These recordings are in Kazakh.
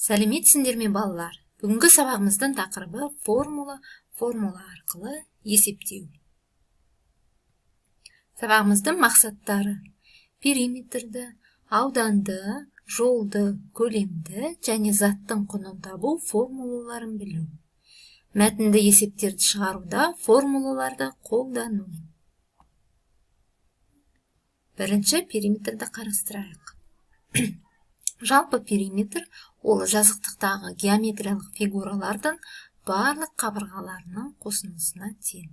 Сәлеметсіңдер ме балалар? Бүгінгі сабағымыздың тақырыбы формула арқылы есептеу. Сабағымыздың мақсаттары: периметрді, ауданды, жолды, көлемді және заттың құнын табу, формулаларын білу. Мәтінді есептерді шығаруда формулаларды қолдану. Бірінші периметрді қарастырайық. Жалпы периметр ол жазықтықтағы геометриялық фигуралардың барлық қабырғаларының қосындысына тең.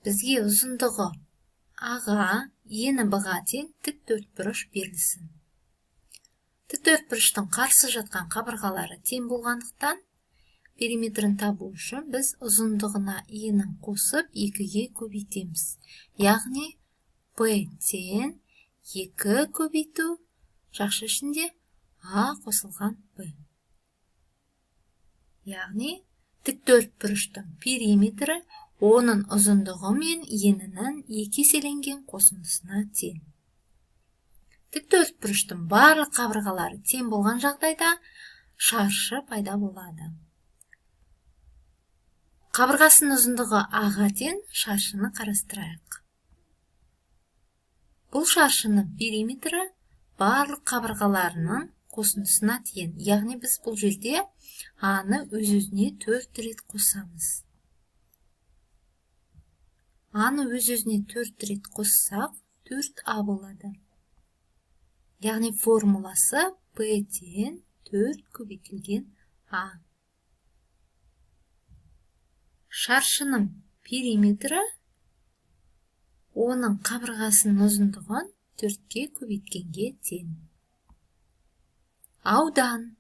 Бізге ұзындығы А-ға, ені Б-ға тең тік төртбұрыш берілсін. Тік төртбұрыштың қарсы жатқан қабырғалары тең болғандықтан, периметрін табу үшін біз ұзындығына енін қосып 2-ге көбейтеміз. Яғни P тең 2 көбейту жақшы ішінде А қосылған Б. Яғни тік төртбұрыштың периметрі оның ұзындығы мен енінің 2 еселенген қосындысына тең. Тік төртбұрыштың барлық қабырғалары тең болған жағдайда шаршы пайда болады. Қабырғасының ұзындығы А-ға тең шаршыны қарастырайық. Бұл шаршының периметрі барлық қабырғаларының қосындысына тең. Яғни біз бұл жерде А-ны өз-өзіне 4 рет қосамыз. А-ны өз-өзіне 4 рет қоссақ, 4А болады. Яғни формуласы P тең 4 көбейтілген А. Шаршының периметрі оның қабырғасының ұзындығын 4-ке көбейткенге тең. Аудан.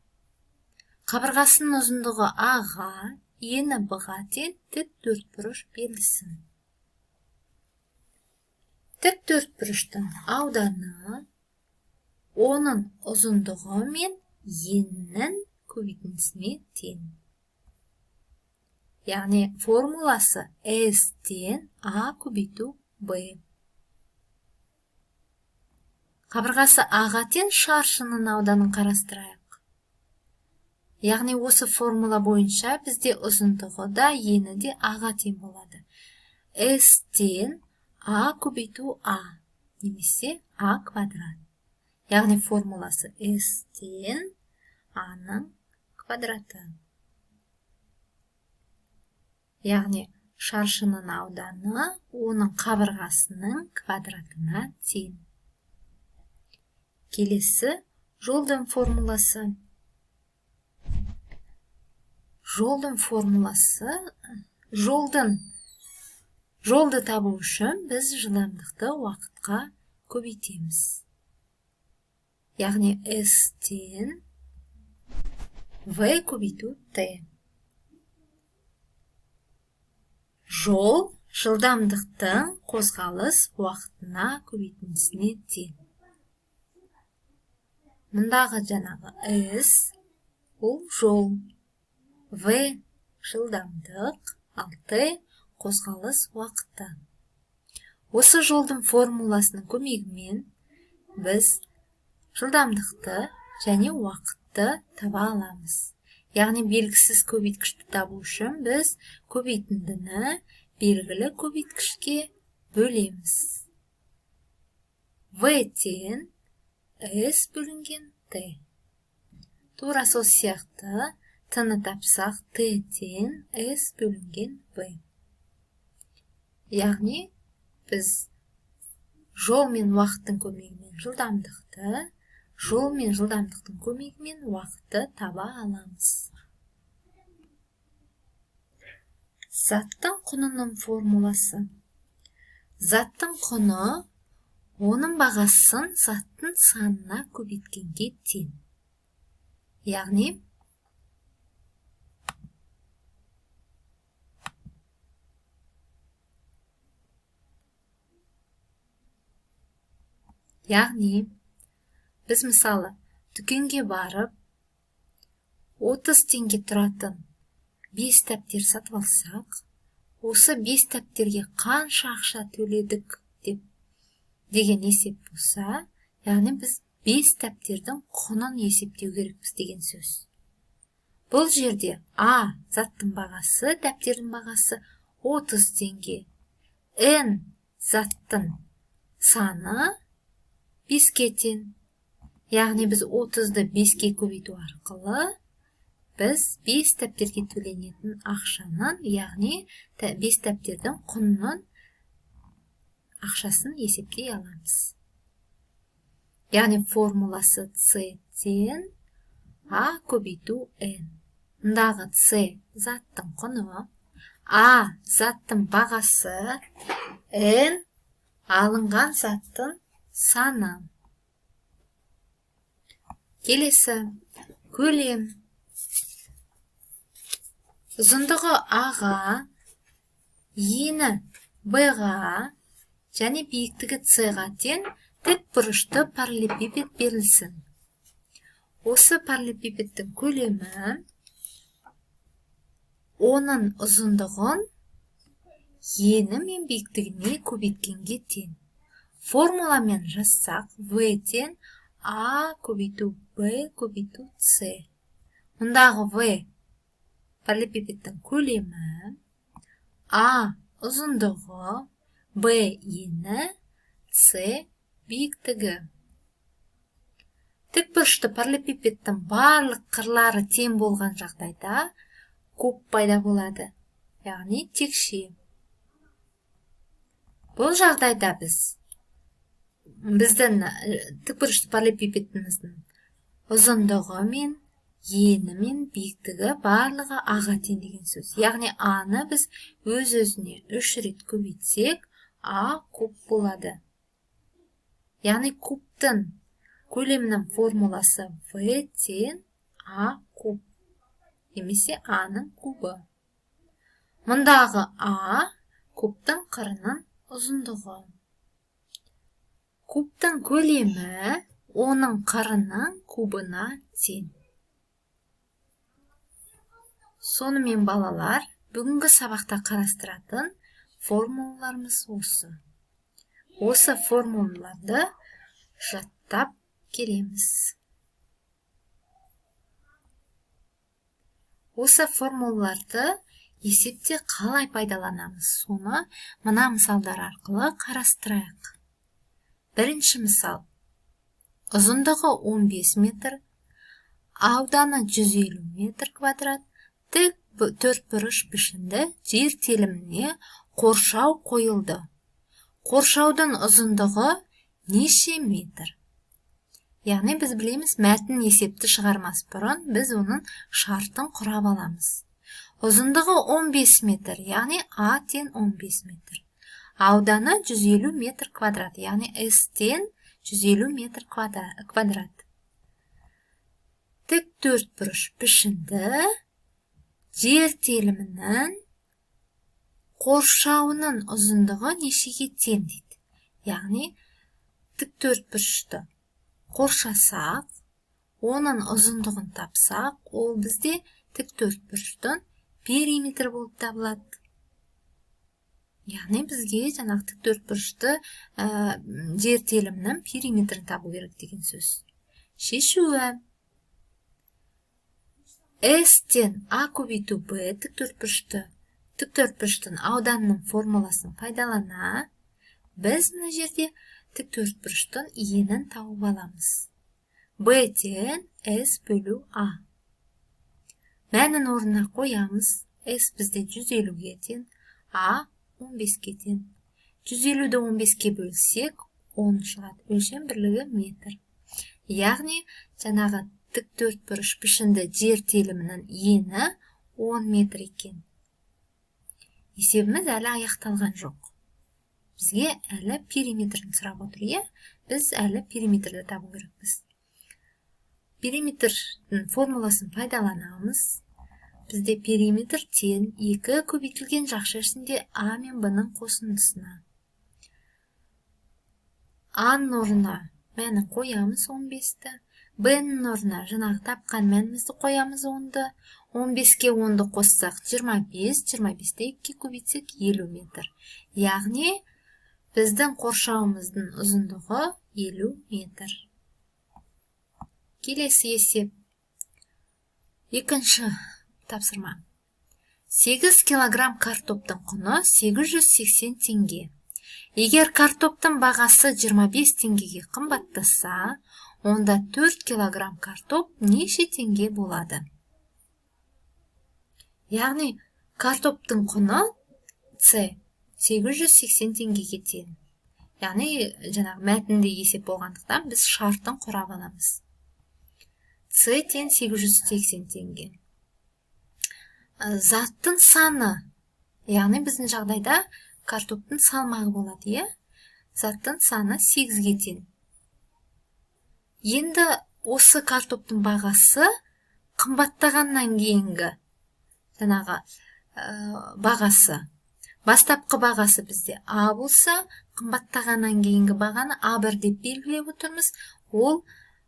Қабырғасының ұзындығы А-ға, ені Б-ға тең тік төртбұрыш берілсін. Тік төртбұрыштың ауданы оның ұзындығы мен енінің көбейтіндісіне тең. Яғни формуласы S тең А көбейту Б. Қабырғасы А-ға тең шаршының ауданын қарастырайық. Яғни осы формула бойынша бізде ұзындығы да ені де А-ға тең болады. S тең А көбейту А, немесе А квадрат. Яғни формуласы S тең А-ның квадраты. Яғни шаршының ауданы оның қабырғасының квадратына тең. Келесі жолдың формуласы. Жолды табу үшін біз жылдамдықты уақытқа көбейтеміз. Яғни S тең V көбейту T. Жол жылдамдықтың қозғалыс уақытына көбейтіндісіне тең. Мұндағы жаңағы S бұл жол, V жылдамдық, ал T қозғалыс уақыты. Осы жолдың формуласының көмегімен біз жылдамдықты және уақытты таба аламыз. Яғни белгісіз көбейткішті табу үшін біз көбейтіндіні белгілі көбейткішке бөлеміз. V тең S бөлінген T. Тура сол сияқты T-ны тапсақ T тең S бөлінген V. Яғни біз жол мен уақыттың көмегімен жылдамдықты, жол мен жылдамдықтың көмегімен уақытты таба аламыз. Заттың құнының формуласы. Заттың құны оның бағасын заттың санына көбейткенге тең. Яғни біз мысалы дүкенге барып 30 теңге тұратын 5 дәптер сатып алсақ, осы 5 дәптерге қанша ақша төледік деген есеп болса, яғни біз 5 дәптердің құнын есептеу керекпіз деген сөз. Бұл жерде А заттың бағасы, дәптердің бағасы 30 теңге. N заттың саны 5-ке тең. Яғни біз 30-ды 5-ке көбейту арқылы біз 5 дәптерге төленетін ақшаның, яғни 5 дәптердің құнының ақшасын есептей аламыз. Яғни формуласы С тең А көбейту N. Мұндағы С заттың құны, А заттың бағасы, N алынған заттың саны. Келесі көлем. Ұзындығы А-ға, ені Б-ға және биіктігі С-ға тең тік бұрышты параллелепипед берілсін. Осы параллелепипедтің көлемі оның ұзындығын ені мен биіктігіне көбейткенге тең. Формуламен жазсақ, В тең А көбейту Б көбейту С. Мұндағы В параллелепипедтің көлемі, А ұзындығы, Б ені, С биіктігі. Тікбұрышты параллелепипедтің барлық қырлары тең болған жағдайда куб пайда болады, яғни текше. Бұл жағдайда біздің тікбұрышты параллелепипедіміздің ұзындығы мен ені мен биіктігі барлығы А-ға тең деген сөз. Яғни А-ны біз өз-өзіне 3 рет көбейтсек, А куб болады. Яғни кубтың көлемінің формуласы В тең А куб, немесе А-ның кубы. Мұндағы А кубтың қырының ұзындығы. Кубтың көлемі оның қырының кубына тең. Сонымен балалар, бүгінгі сабақта қарастыратын формулаларымыз осы. Осы формулаларды жаттап келеміз. Осы формулаларды есепте қалай пайдаланамыз, соны мына мысалдар арқылы қарастырайық. Бірінші мысал. Ұзындығы 15 метр, ауданы 150 метр квадрат, тік төртбұрыш пішінді жер теліміне қоршау қойылды. Қоршаудың ұзындығы неше метр? Яғни біз білеміз, мәтін есепті шығармас бұрын біз оның шартын құрап аламыз. Ұзындығы 15 метр, яғни А тең 15 метр. Ауданы 150 метр квадрат, яғни С тең 150 метр квадрат. Тік төртбұрыш пішінді жер телімінің қоршауының ұзындығы нешеге тең дейді. Яғни тік төртбұрышты қоршасақ, оның ұзындығын тапсақ, ол бізде тік төртбұрыштың периметр болып табылады. Яғни бізге жаңағы тік төртбұрышты жер телімінің периметрін табу керек деген сөз. Шешуі. С тең А көбейту Б тік төртбұрыштың ауданының формуласын пайдалана, біз мына жерде тік төртбұрыштың енін тауып аламыз. Б тең С бөлу А. Мәнін орнына қоямыз. С бізде 150-ге тең, А 15-ке тең. 150-ді 15-ке бөлсек, 10 шығады. Өлшем бірлігі метр. Яғни, жаңағы тік төртбұрыш пішінді жер телімінің ені 10 метр екен. Есебіміз әлі аяқталған жоқ. Бізге әлі периметрін сұрап отыр, біз әлі периметрді табу керекпіз. Периметрдің формуласын пайдаланамыз. Бізде периметр тең 2 көбейтілген жақшашында А мен Б-ның қосындысына. А-ның орнына мәнін қоямыз 15-ті. Б-ның орнына жаңағы тапқан мәнімізді қоямыз 10-ды. 15-ке 10-ды қоссақ 25, 25-ті 2-ке көбейтсек 50 метр. Яғни, біздің қоршауымыздың ұзындығы 50 метр. Келесі есеп. Екінші тапсырма. 8 килограмм картоптың құны 880 теңге. Егер картоптың бағасы 25 теңгеге қымбаттаса, онда 4 килограмм картоп неше теңге болады? Яғни, картоптың құны С 880 теңгеге тең. Яғни, жаңағы мәтінде есеп болғандықтан біз шарттың құрап аламыз. С тең 880 теңге. Заттың саны, яғни біздің жағдайда картоптың салмағы болады, е? Заттың саны 8-ге тең. Енді осы картоптың бағасы қымбаттағаннан кейінгі жаңағы бағасы. Бастапқы бағасы бізде А болса, қымбаттағаннан кейінгі бағаны А1 деп белгілеп отырмыз. Ол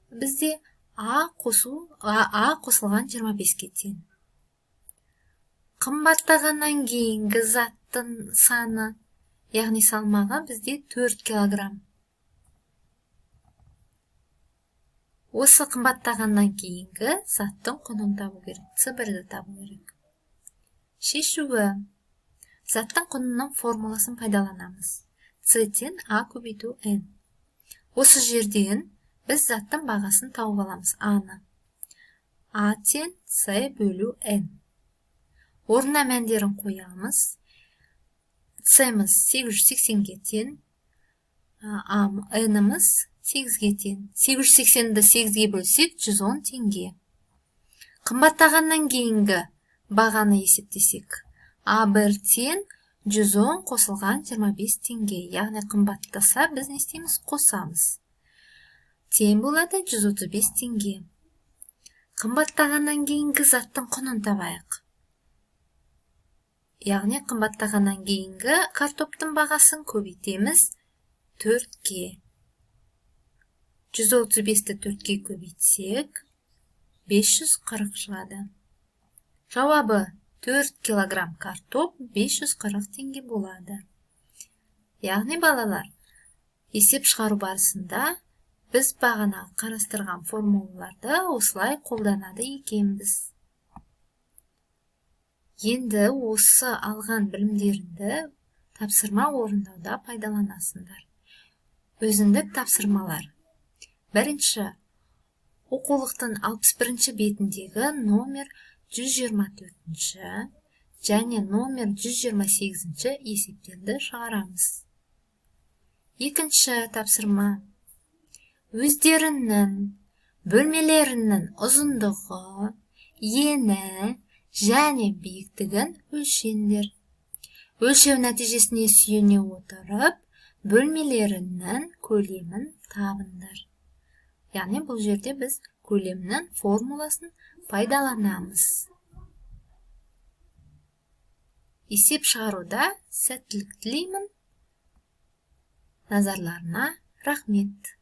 бізде А қосылған 25-ге тең. Қымбаттағаннан кейінгі заттың саны, яғни салмағы бізде 4 килограмм. Осы қымбаттағаннан кейінгі заттың құнын табу керек, С1-ді табу керек. Шешуі. Заттың құнының формуласын пайдаланамыз. С тең А көбейту N. Осы жерден біз заттың бағасын тауып аламыз, А-ны. А тең С бөлу N. Орнына мәндерін қоямыз. С-міз 880-ге тең, N-іміз 8-ге тең. 880-ді 8-ге бөлсек 110 теңге. Қымбаттағаннан кейінгі бағаны есептесек, А1 тең 110 қосылған 25 теңге. Яғни қымбаттаса біз не істейміз? Қосамыз. Тең болады 135 теңге. Қымбаттағаннан кейінгі заттың құнын табайық. Яғни қымбаттағаннан кейінгі картоптың бағасын көбейтеміз 4-ке. 135-ті 4-ке көбейтсек 540 шығады. Жауабы 4 килограмм картоп 540 теңге болады. Яғни балалар, есеп шығару барысында біз бағана қарастырған формулаларды осылай қолданады екенбіз. Енді осы алған білімдеріңді тапсырма орындауда пайдаланасыңдар. Өзіндік тапсырмалар. Бірінші, оқулықтың 61-ші бетіндегі номер 124-ші және номер 128-ші есептерді шығарамыз. Екінші тапсырма. Өздерінің бөлмелерінің ұзындығы, ені және биіктігін өлшеңдер. Өлшеу нәтижесіне сүйене отырып, бөлмелерінің көлемін табыңдар. Яғни бұл жерде біз көлемнің формуласын пайдаланамыз. Есеп шығаруда сәттілік тілеймін. Назарларына рахмет.